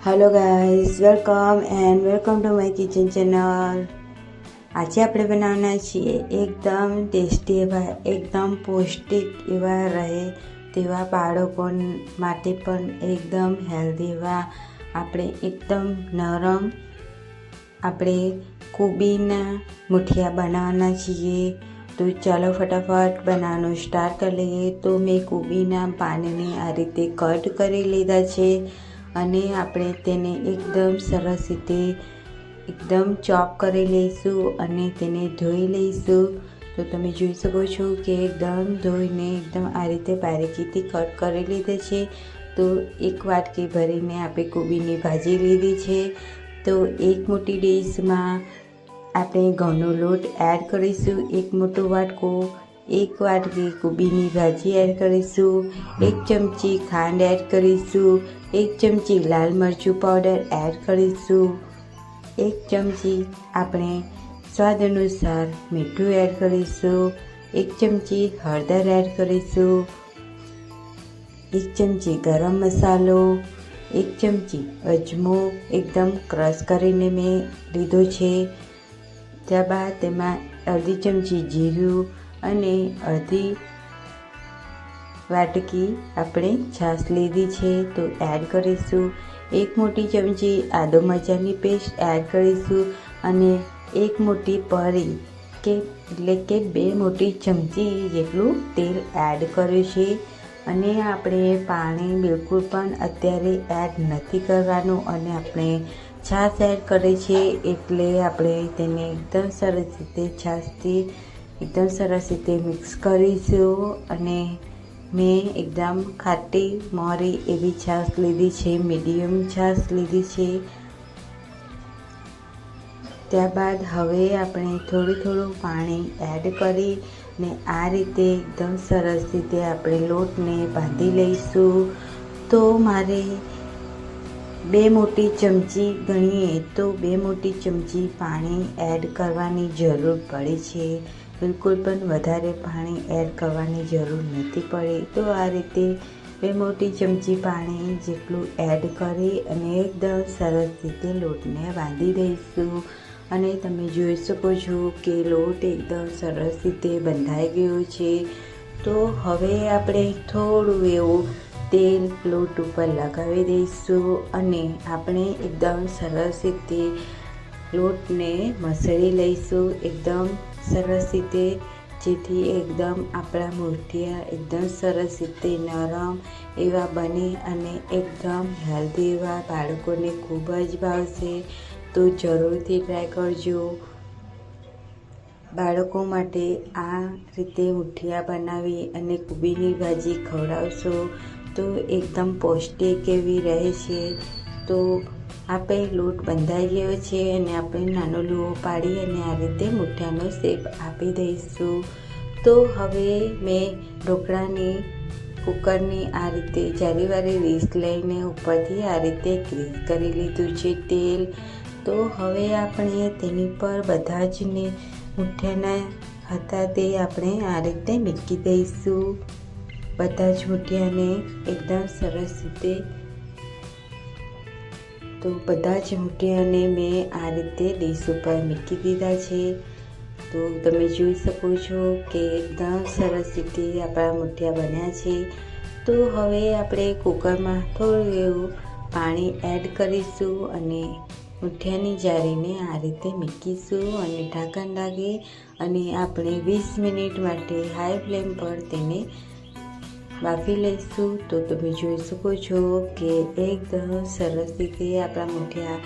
Hello guys, welcome to my kitchen channel. આજે આપણે બનાવવાના છીએ એકદમ ટેસ્ટી એવા, એકદમ પૌષ્ટિક એવા રહે તેવા બાળકો માટે પણ એકદમ હેલ્ધી એવા આપણે એકદમ નરમ આપણે કોબીના મુઠિયા બનાવવાના છીએ. તો ચાલો ફટાફટ બનાવવાનું સ્ટાર્ટ કરી લઈએ. તો મેં કોબીના પાનને આ રીતે કટ કરી લીધા છે અને આપણે તેને એકદમ સરસ રીતે એકદમ ચોપ કરી લઈશું અને તેને ધોઈ લઈશું. તો તમે જોઈ શકો છો કે એકદમ ધોઈને એકદમ આ રીતે બારીકીથી કટ કરી લીધા છે. તો એક વાટકી ભરીને આપણે કોબીની ભાજી લીધી છે. તો એક મોટી ડીશમાં આપણે ઘઉંનો લોટ એડ કરીશું, એક મોટો વાટકો, એક વાટકી કોબીની ભાજી એડ કરીશું, એક ચમચી ખાંડ એડ કરીશું, એક ચમચી લાલ મરચું પાવડર એડ કરીશું, એક ચમચી આપણે સ્વાદ અનુસાર મીઠું એડ કરીશું, એક ચમચી હળદર એડ કરીશું, એક ચમચી ગરમ મસાલો, એક ચમચી અજમો એકદમ ક્રશ કરીને મેં લીધો છે. ત્યારબાદ તેમાં અડધી ચમચી જીરું અને અડધી વાટકી આપણે છાશ લીધી છે તો એડ કરીશું. એક મોટી ચમચી આદુ મરચાંની પેસ્ટ એડ કરીશું અને એક મોટી પરી એટલે કે 2 મોટી ચમચી જેટલું તેલ એડ કર્યું છે. અને આપણે પાણી બિલકુલ પણ અત્યારે એડ નથી કરવાનું અને આપણે છાશ એડ કરે છે એટલે આપણે તેને એકદમ સરસ રીતે છાશથી એકદમ સરસ રીતે મિક્સ કરીશું. અને મેં એકદમ ખાટી મોરી એવી છાશ લીધી છે, મીડિયમ છાશ લીધી છે. ત્યારબાદ હવે આપણે થોડું પાણી એડ કરીને આ રીતે એકદમ સરસ રીતે આપણે લોટને બાંધી લઈશું. તો મારે 2 મોટી ચમચી ગણીએ તો 2 મોટી ચમચી પાણી એડ કરવાની જરૂર પડે છે. બિલકુલ પણ વધારે પાણી એડ કરવાની જરૂર નથી પડી. તો આ રીતે 2 મોટી ચમચી પાણી જેટલું એડ કરી અને એકદમ સરસ રીતે લોટને બાંધી દઈશું. અને તમે જોઈ શકો છો કે લોટ એકદમ સરસ રીતે બંધાઈ ગયો છે. તો હવે આપણે થોડું એવું તેલ લોટ ઉપર લગાવી દઈશું અને આપણે એકદમ સરસ રીતે લોટને મસળી લઈશું એકદમ સરસ રીતે, જેથી એકદમ આપણા મુઠિયા એકદમ સરસ રીતે નરમ એવા બને અને એકદમ હેલ્ધી એવા બાળકોને ખૂબ જ ભાવશે. તો જરૂરથી ટ્રાય કરજો. બાળકો માટે આ રીતે મુઠિયા બનાવી અને કોબીની ભાજી ખવડાવશો તો એકદમ પૌષ્ટિક એવી રહે છે. તો આપણે લોટ બંધાઈ ગયો છે અને આપણે નાનો લુઓ પાડી અને આ રીતે મુઠિયાનો શેપ આપી દઈશું. તો હવે મેં ઢોકળાની કુકરની આ રીતે જારીવાળી ડીશ લઈને ઉપરથી આ રીતે ગ્રીસ કરી લીધું છે તેલ. તો હવે આપણે તેની પર બધા જ મુઠિયાના હતા તે આપણે આ રીતે મૂકી દઈશું. બધા જ મુઠિયાને એકદમ સરસ રીતે. તો બધા જ મુઠિયાને મેં આ રીતે ડીશ ઉપર મૂકી દીધા છે. તો તમે જોઈ શકો છો કે એકદમ સરસ રીતે આપણા મુઠિયા બન્યા છે. તો હવે આપણે કુકરમાં થોડું એવું પાણી એડ કરીશું અને મુઠિયાની જારીને આ રીતે મૂકીશું અને ઢાંકણ લાગી અને આપણે 20 મિનિટ માટે હાઈ ફ્લેમ પર તેને બાફી લઈશું. તો તમે જોઈ શકો છો કે એકદમ સરસ રીતે આપણા મુઠિયા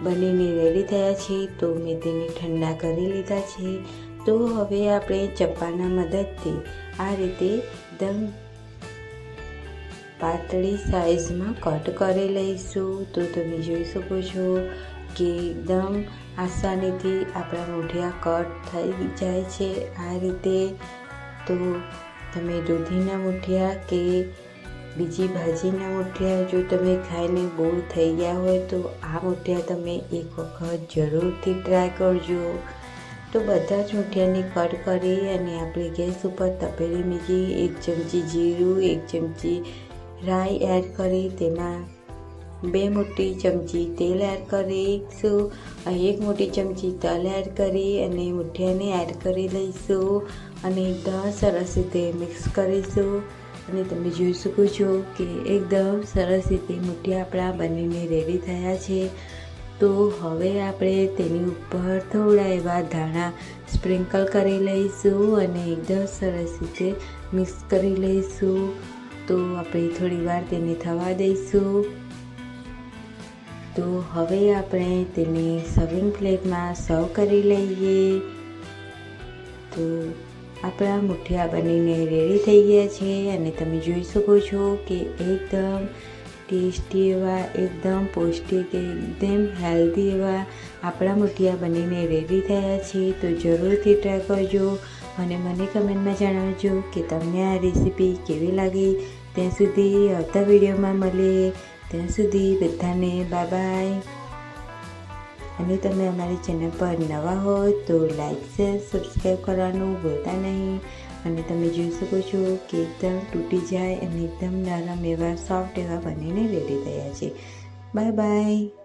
બનીને રેડી થયા છે. તો મેં તેને ઠંડા કરી લીધા છે. તો હવે આપણે ચપ્પાના મદદથી આ રીતે એકદમ પાતળી સાઈઝમાં કટ કરી લઈશું. તો તમે જોઈ શકો છો કે એકદમ આસાનીથી આપણા મુઠિયા કટ થઈ જાય છે આ રીતે. તો તમે દૂધીના મુઠિયા કે બીજી ભાજીના મુઠિયા જો તમે ખાઈને બોર થઈ ગયા હોય તો આ મુઠિયા તમે એક વખત જરૂરથી ટ્રાય કરજો. તો બધા જ મુઠિયાને કટ કરી અને આપણે ગેસ ઉપર તપેલી મૂકી 1 ચમચી જીરું, 1 ચમચી રાઈ એડ કરી તેમાં 2 મોટી ચમચી તેલ એડ કરીશું. 1 મોટી ચમચી તલ એડ કરી અને મુઠિયાને એડ કરી લઈશું અને એકદમ સરસ રીતે મિક્સ કરીશું. અને તમે જોઈ શકો છો કે એકદમ સરસ રીતે મુઠિયા આપણા બનીને રેડી થયા છે. તો હવે આપણે તેની ઉપર થોડા એવા ધાણા સ્પ્રિંકલ કરી લઈશું અને એકદમ સરસ રીતે મિક્સ કરી લઈશું. તો આપણે થોડી વાર તેને થવા દઈશું. તો હવે આપણે તેને સર્વિંગ પ્લેટમાં સર્વ કરી લઈએ. તો આપણા મુઠિયા બનીને રેડી થઈ ગયા છે અને તમે જોઈ શકો છો કે એકદમ ટેસ્ટી એવા, એકદમ પૌષ્ટિક, એકદમ હેલ્ધી એવા આપણા મુઠિયા બનીને રેડી થયા છે. તો જરૂરથી ટ્રાય કરજો અને મને કમેન્ટમાં જણાવજો કે તમને આ રેસીપી કેવી લાગી. ત્યાં સુધી આવતા વિડીયોમાં મળીએ. ત્યાં સુધી બધાને બાય બાય. અને તમે અમારી ચેનલ પર નવા હોય તો લાઈક, શેર, સબસ્ક્રાઈબ કરવાનું ભૂલતા નહીં. અને તમે જોઈ શકો છો કે એકદમ તૂટી જાય અને એકદમ નરમ એવા, સોફ્ટ એવા બનીને રેડી થયા છે. Bye bye.